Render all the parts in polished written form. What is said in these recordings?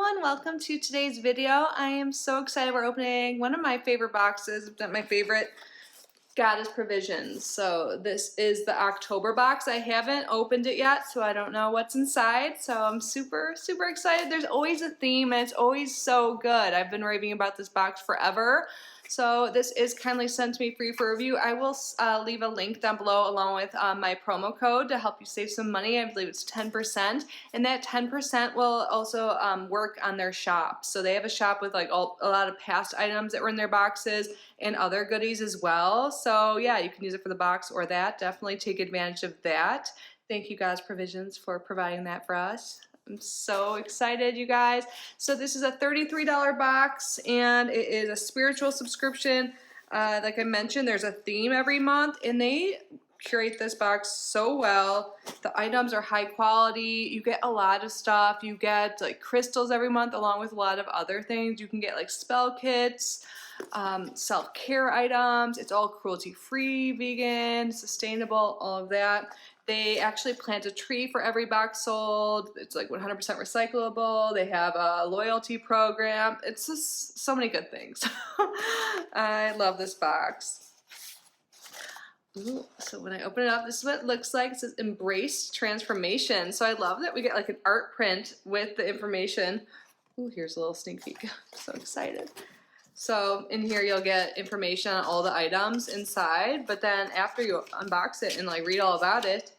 everyone, welcome to today's video. I am so excited. We're opening one of my favorite boxes, if not my favorite, God is Provisions. So this is the October box. I haven't opened it yet, so I don't know what's inside. So I'm super excited. There's always a theme and it's always so good. I've been raving about this box forever. So this is kindly sent to me free for review. I will leave a link down below along with my promo code to help you save some money. I believe it's 10%, and that 10% will also work on their shop. So they have a shop with like a lot of past items that were in their boxes and other goodies as well. So yeah, you can use it for the box or that. Definitely take advantage of that. Thank you guys Provisions for providing that for us. I'm so excited, you guys. So this is a $33 box, and it is a spiritual subscription. Like I mentioned, there's a theme every month, and they curate this box so well. The items are high quality. You get a lot of stuff. You get like crystals every month along with a lot of other things. You can get like spell kits, self-care items. It's all cruelty-free, vegan, sustainable, all of that. They actually plant a tree for every box sold. It's like 100% recyclable. They have a loyalty program. It's just so many good things. I love this box. Ooh, so when I open it up, this is what it looks like. It says Embrace Transformation. So I love that we get like an art print with the information. Ooh, here's a little sneak peek. I'm so excited. So in here you'll get information on all the items inside, but then after you unbox it and like read all about it,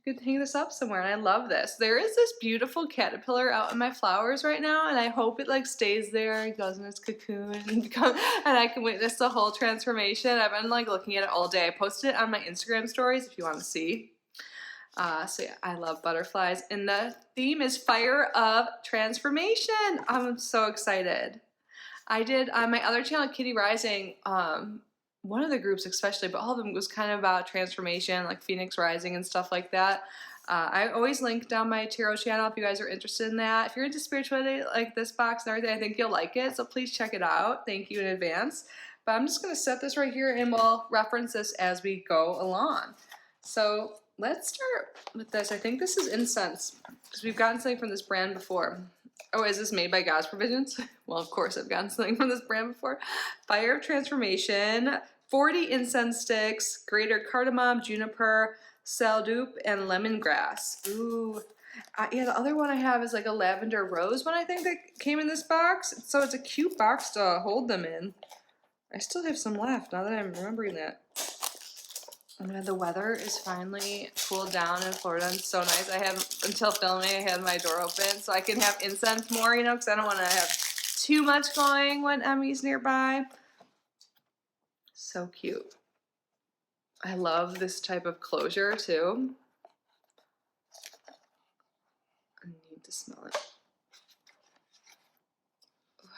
you can hang this up somewhere, and I love this. There is this beautiful caterpillar out in my flowers right now, and I hope it like stays there and goes in its cocoon and I can witness the whole transformation. I've been like looking at it all day. I posted it on my Instagram stories if you want to see. So yeah, I love butterflies, and the theme is Fire of Transformation. I'm so excited. I did on my other channel, Kitty Rising, one of the groups especially, but all of them was kind of about transformation, like Phoenix Rising and stuff like that. I always link down my tarot channel if you guys are interested in that. If you're into spirituality like this box and everything, I think you'll like it, so please check it out. Thank you in advance. But I'm just going to set this right here and we'll reference this as we go along. So let's start with this. I think this is incense because we've gotten something from this brand before. Oh, is this made by God's Provisions? Well, of course I've gotten something from this brand before. Fire of Transformation, 40 incense sticks, greater cardamom, juniper, saldup, and lemongrass. Ooh. Yeah, the other one I have is like a lavender rose one, I think, that came in this box. So it's a cute box to hold them in. I still have some left now that I'm remembering that. And the weather is finally cooled down in Florida and so nice. I had, until filming, I had my door open so I can have incense more, you know, because I don't want to have too much going when Emmy's nearby. So cute. I love this type of closure too. I need to smell it.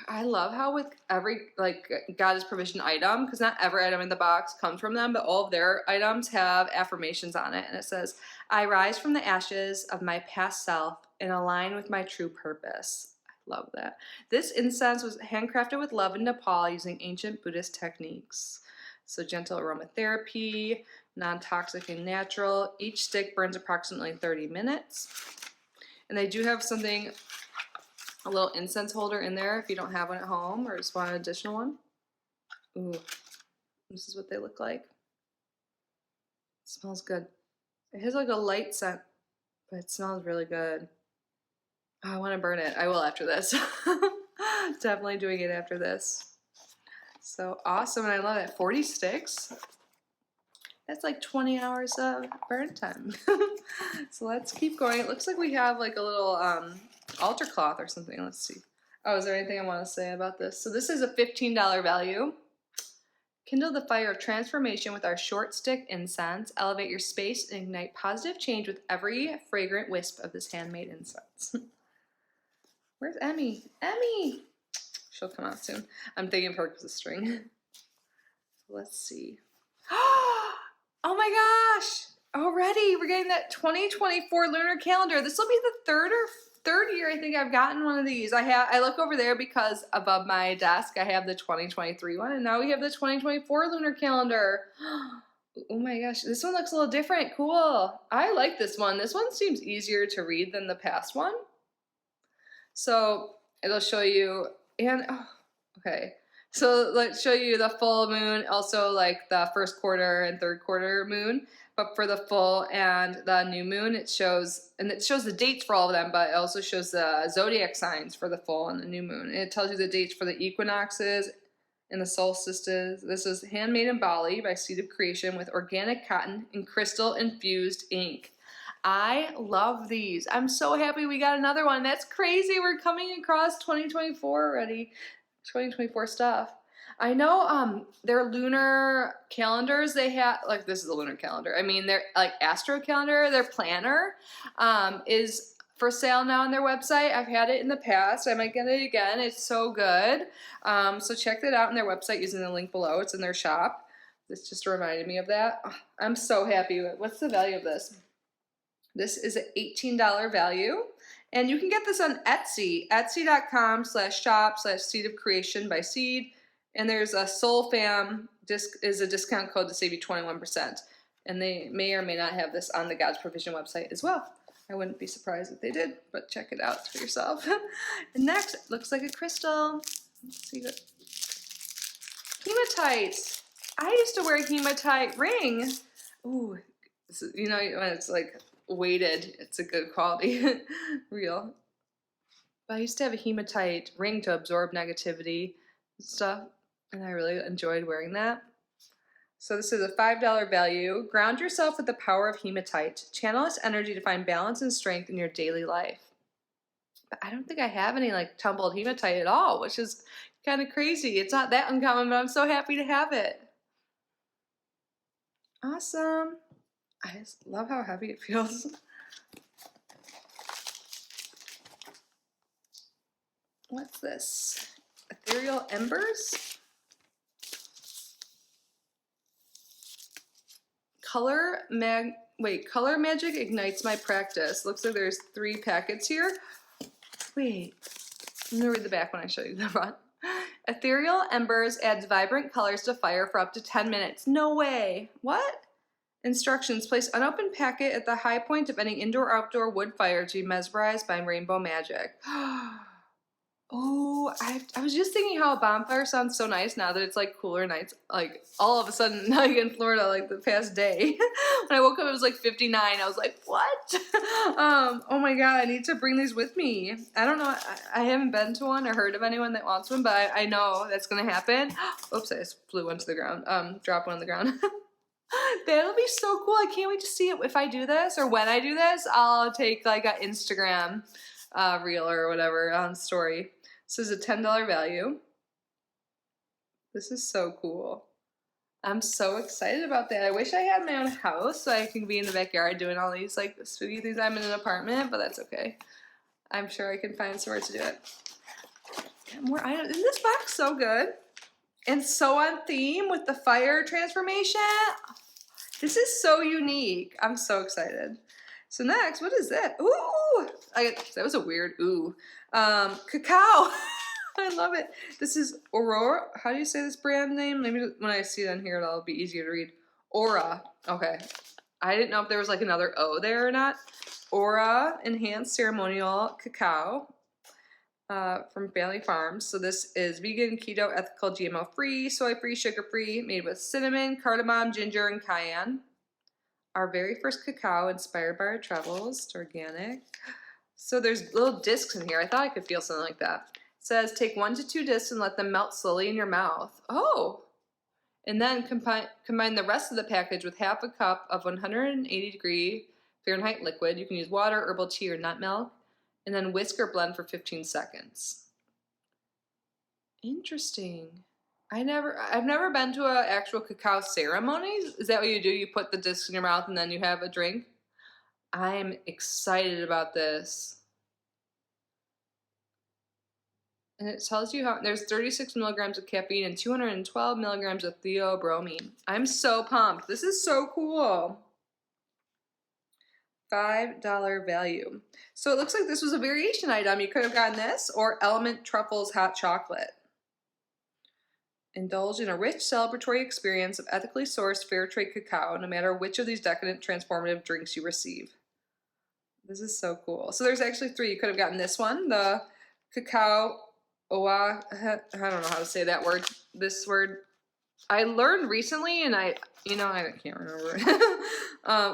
I love how with every like God is Provision item, because not every item in the box comes from them, but all of their items have affirmations on it, and it says, I rise from the ashes of my past self and align with my true purpose. I love that. This incense was handcrafted with love in Nepal using ancient Buddhist techniques. So gentle aromatherapy, non-toxic and natural. Each stick burns approximately 30 minutes. And they do have something, a little incense holder in there if you don't have one at home or just want an additional one. Ooh, this is what they look like. It smells good. It has like a light scent, but it smells really good. Oh, I want to burn it. I will after this. Definitely doing it after this. So awesome, and I love it. 40 sticks. That's like 20 hours of burn time. So let's keep going. It looks like we have like a little altar cloth or something. Let's see. Oh, is there anything I want to say about this? So this is a $15 value. Kindle the fire of transformation with our short stick incense. Elevate your space and ignite positive change with every fragrant wisp of this handmade incense. Where's Emmy? Emmy! She'll come out soon. I'm thinking of her because of string. Let's see. Oh my gosh! Already, we're getting that 2024 lunar calendar. This will be the third year I think I've gotten one of these. I look over there because above my desk I have the 2023 one, and now we have the 2024 lunar calendar. Oh my gosh, this one looks a little different. Cool. I like this one. This one seems easier to read than the past one. So it'll show you, and oh, okay. So let's show you the full moon, also like the first quarter and third quarter moon. But for the full and the new moon, it shows the dates for all of them, but it also shows the zodiac signs for the full and the new moon. And it tells you the dates for the equinoxes and the solstices. This is handmade in Bali by Seed of Creation with organic cotton and crystal infused ink. I love these. I'm so happy we got another one. That's crazy. We're coming across 2024 already. 2024 stuff. I know their lunar calendars they have, like this is a lunar calendar. I mean, their like astro calendar, their planner is for sale now on their website. I've had it in the past. I might get it again. It's so good. So check that out on their website using the link below. It's in their shop. This just reminded me of that. Oh, I'm so happy. What's the value of this? This is an $18 value. And you can get this on Etsy, etsy.com/shop/seed of creation by Seed. And there's a Soul Fam is a discount code to save you 21%. And they may or may not have this on the God's Provision website as well. I wouldn't be surprised if they did, but check it out for yourself. And next, it looks like a crystal. Let's see what. Hematite. I used to wear a hematite ring. Ooh, this is, you know, when it's like weighted, it's a good quality. Real. But I used to have a hematite ring to absorb negativity and stuff, and I really enjoyed wearing that. So this is a $5 value. Ground yourself with the power of hematite. Channel this energy to find balance and strength in your daily life. But I don't think I have any like tumbled hematite at all, which is kind of crazy. It's not that uncommon, but I'm so happy to have it. Awesome. I just love how heavy it feels. What's this? Ethereal Embers? Color Magic ignites my practice. Looks like there's 3 packets here. Wait, I'm gonna read the back when I show you the front. Ethereal Embers adds vibrant colors to fire for up to 10 minutes. No way. What? Instructions: place unopened packet at the high point of any indoor or outdoor wood fire to be mesmerized by rainbow magic. Oh, I was just thinking how a bonfire sounds so nice now that it's like cooler nights. Like all of a sudden, like in Florida, like the past day, when I woke up, it was like 59. I was like, what? Oh my God, I need to bring these with me. I don't know. I haven't been to one or heard of anyone that wants one, but I know that's gonna happen. Oops, I just flew one to the ground. Dropped one on the ground. That'll be so cool. I can't wait to see it. If I do this or when I do this, I'll take like an Instagram reel or whatever on story. This is a $10 value. This is so cool. I'm so excited about that. I wish I had my own house so I can be in the backyard doing all these like spooky things. I'm in an apartment, but that's okay. I'm sure I can find somewhere to do it. More items. Isn't this box so good? And so on theme with the fire transformation. This is so unique. I'm so excited. So next, what is that? Ooh, that was a weird ooh. Cacao. I love it. This is Aurora. How do you say this brand name? Maybe when I see it on here, it'll be easier to read. Aura. Okay. I didn't know if there was like another O there or not. Aura Enhanced Ceremonial Cacao. From Family Farms. So this is vegan, keto, ethical, GMO-free, soy-free, sugar-free, made with cinnamon, cardamom, ginger, and cayenne. Our very first cacao inspired by our travels. It's organic. So there's little discs in here. I thought I could feel something like that. It says take 1 to 2 discs and let them melt slowly in your mouth. Oh! And then combine the rest of the package with half a cup of 180-degree Fahrenheit liquid. You can use water, herbal tea, or nut milk. And then whisk or blend for 15 seconds. Interesting. I've never been to an actual cacao ceremony. Is that what you do? You put the disc in your mouth and then you have a drink? I'm excited about this. And it tells you how there's 36 milligrams of caffeine and 212 milligrams of theobromine. I'm so pumped. This is so cool. $5 value. So it looks like this was a variation item. You could have gotten this or Element Truffles Hot Chocolate. Indulge in a rich celebratory experience of ethically sourced fair trade cacao, no matter which of these decadent transformative drinks you receive. This is so cool. So there's actually 3. You could have gotten this one, the cacao, oa, I don't know how to say that word, this word. I learned recently and I can't remember.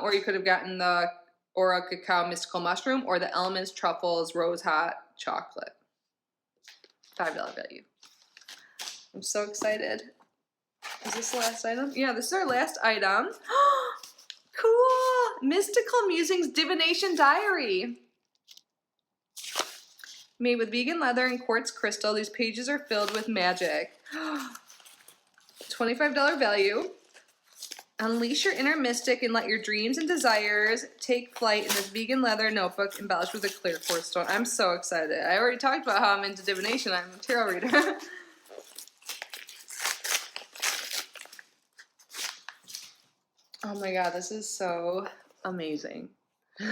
Or you could have gotten the Aura Cacao Mystical Mushroom or the Elements Truffles Rose Hot Chocolate. $5 value. I'm so excited. Is this the last item? Yeah, this is our last item. Cool! Mystical Musings Divination Diary. Made with vegan leather and quartz crystal, these pages are filled with magic. $25 value. Unleash your inner mystic and let your dreams and desires take flight in this vegan leather notebook embellished with a clear quartz stone. I'm so excited. I already talked about how I'm into divination. I'm a tarot reader. Oh my god, this is so amazing. So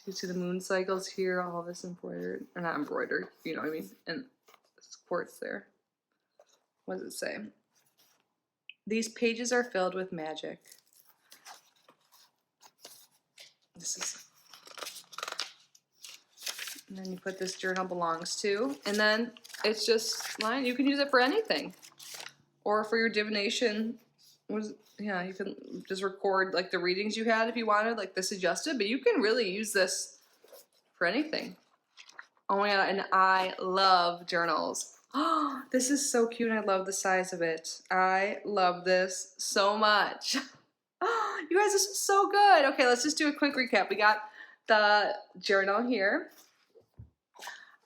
you see the moon cycles here, all this embroidered, or not embroidered, you know what I mean? And this quartz there. What does it say? These pages are filled with magic. And then you put this journal belongs to, and then it's just line. You can use it for anything, or for your divination. Yeah, you can just record like the readings you had if you wanted, like the suggested. But you can really use this for anything. Oh my god! And I love journals. Oh, this is so cute. And I love the size of it. I love this so much. Oh, you guys, this is so good. Okay, let's just do a quick recap. We got the journal here.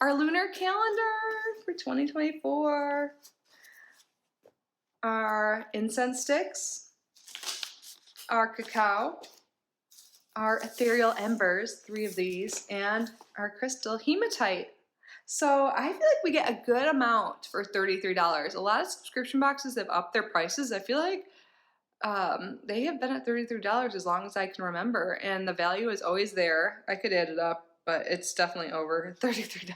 Our lunar calendar for 2024. Our incense sticks. Our cacao. Our ethereal embers, 3 of these, and our crystal hematite. So I feel like we get a good amount for $33. A lot of subscription boxes have upped their prices. I feel like they have been at $33 as long as I can remember, and the value is always there. I could add it up, but it's definitely over $33.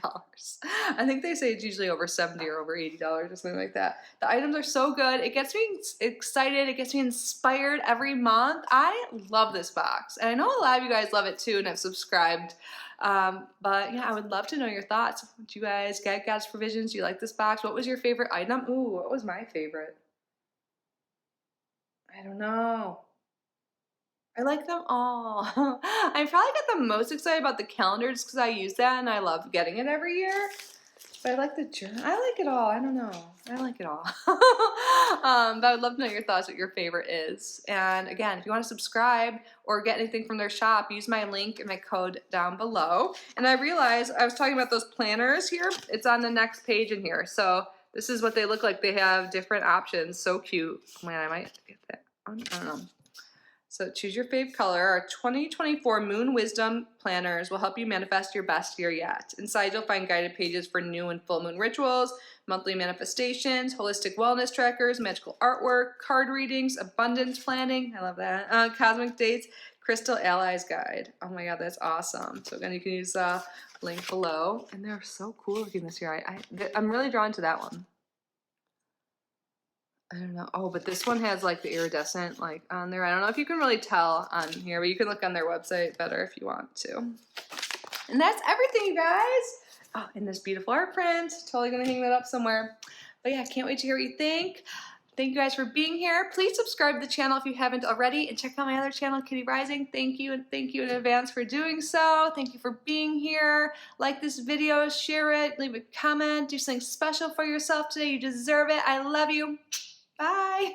I think they say it's usually over $70 or over $80 or something like that. The items are so good. It gets me excited. It gets me inspired every month. I love this box, and I know a lot of you guys love it too and have subscribed. But yeah, I would love to know your thoughts. Did you guys get God's Provisions? Do you like this box? What was your favorite item? Ooh, what was my favorite? I don't know. I like them all. I probably get the most excited about the calendar just because I use that and I love getting it every year. But I like the journal. I like it all. I don't know. I like it all. But I would love to know your thoughts, what your favorite is. And again, if you want to subscribe or get anything from their shop, use my link and my code down below. And I realized I was talking about those planners here. It's on the next page in here. So this is what they look like. They have different options. So cute. Man, I might get that on. I don't know. So choose your fave color. Our 2024 Moon Wisdom Planners will help you manifest your best year yet. Inside you'll find guided pages for new and full moon rituals, monthly manifestations, holistic wellness trackers, magical artwork, card readings, abundance planning, I love that, cosmic dates, crystal allies guide. Oh my god, that's awesome. So again, you can use the link below. And they're so cool looking this year. I'm really drawn to that one. I don't know. Oh, but this one has like the iridescent like on there. I don't know if you can really tell on here, but you can look on their website better if you want to. And that's everything, you guys. Oh, and this beautiful art print. Totally gonna hang that up somewhere. But yeah, can't wait to hear what you think. Thank you guys for being here. Please subscribe to the channel if you haven't already, and check out my other channel, Kitty Rising. Thank you, and thank you in advance for doing so. Thank you for being here. Like this video, share it, leave a comment, do something special for yourself today. You deserve it. I love you. Bye.